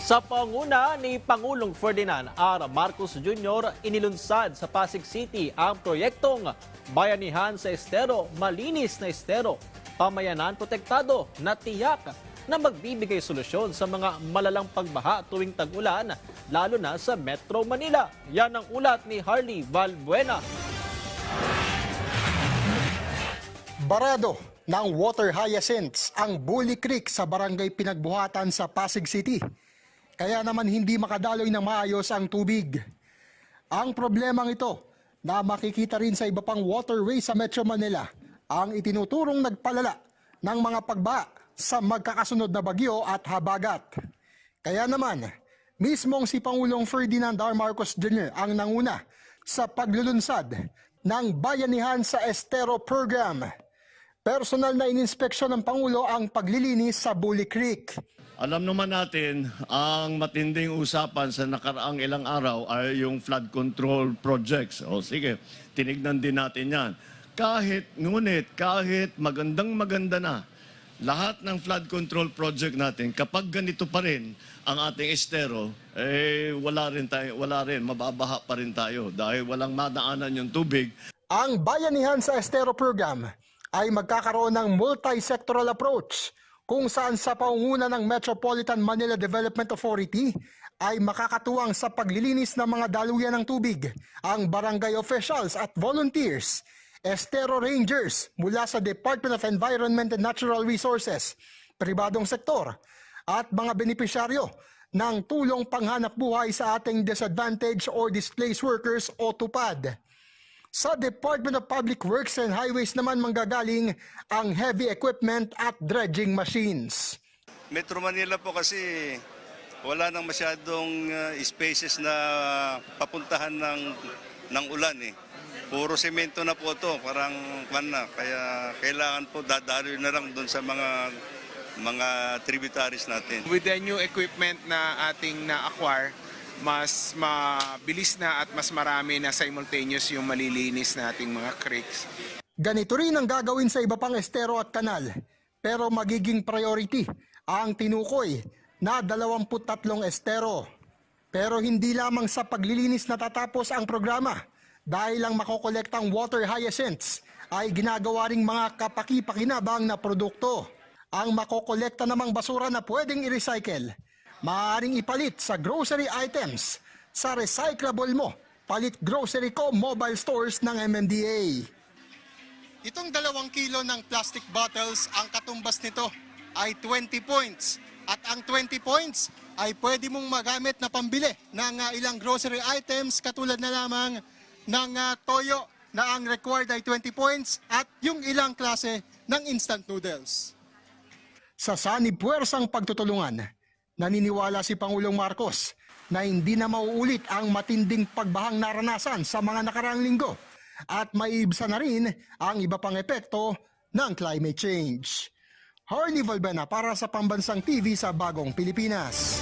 Sa panguna ni Pangulong Ferdinand R. Marcos Jr., inilunsad sa Pasig City ang proyektong Bayanihan sa Estero, Malinis na Estero, Pamayanan Protektado na tiyak na magbibigay solusyon sa mga malalang pagbaha tuwing tag-ulan, lalo na sa Metro Manila. Yan ang ulat ni Harley Valbuena. Barado ng water hyacinths ang Bully Creek sa barangay Pinagbuhatan sa Pasig City. Kaya naman hindi makadaloy ng maayos ang tubig. Ang problemang ito na makikita rin sa iba pang waterway sa Metro Manila ang itinuturong nagpalala ng mga pagbaha sa magkakasunod na bagyo at habagat. Kaya naman, mismong si Pangulong Ferdinand R. Marcos Jr. ang nanguna sa paglulunsad ng Bayanihan sa Estero Program. Personal na ininspeksyon ng Pangulo ang paglilinis sa Bully Creek. Alam naman natin, ang matinding usapan sa nakaraang ilang araw ay yung flood control projects. O sige, tinignan din natin yan. Ngunit kahit maganda na, lahat ng flood control project natin, kapag ganito pa rin ang ating estero, wala rin, mababaha pa rin tayo dahil walang madaanan yung tubig. Ang Bayanihan sa Estero Program ay magkakaroon ng multi-sectoral approach kung saan sa pangunguna ng Metropolitan Manila Development Authority ay makakatuwang sa paglilinis ng mga daluyan ng tubig ang barangay officials at volunteers, Estero Rangers mula sa Department of Environment and Natural Resources, pribadong sektor at mga benepisyaryo ng tulong panghanap buhay sa ating disadvantaged or displaced workers o TUPAD. Sa Department of Public Works and Highways naman manggagaling ang heavy equipment at dredging machines. Metro Manila po kasi wala nang masyadong spaces na papuntahan ng ulan eh. Puro semento na po ito, parang kaya kailangan po dadaloy na lang doon sa mga tributaries natin. With the new equipment na ating na-acquire, mas mabilis na at mas marami na simultaneous yung malilinis nating mga creeks. Ganito rin ang gagawin sa iba pang estero at kanal, pero magiging priority ang tinukoy na 23 estero. Pero hindi lamang sa paglilinis natatapos ang programa dahil ang makokolektang water hyacinths ay ginagawa ring mga kapaki-pakinabang na produkto. Ang makokolekta namang basura na pwedeng i-recycle, maaaring ipalit sa grocery items sa recyclable mo. Palit Grocery Co. mobile stores ng MMDA. Itong 2 kilo ng plastic bottles, ang katumbas nito ay 20 points. At ang 20 points ay pwede mong magamit na pambili ng ilang grocery items katulad na lamang ng toyo na ang required ay 20 points at yung ilang klase ng instant noodles. Sa sanib puwersang pagtutulungan, naniniwala si Pangulong Marcos na hindi na mauulit ang matinding pagbahang naranasan sa mga nakaraang linggo at maiibsan na rin ang iba pang epekto ng climate change. Harley Valbuena para sa Pambansang TV sa Bagong Pilipinas.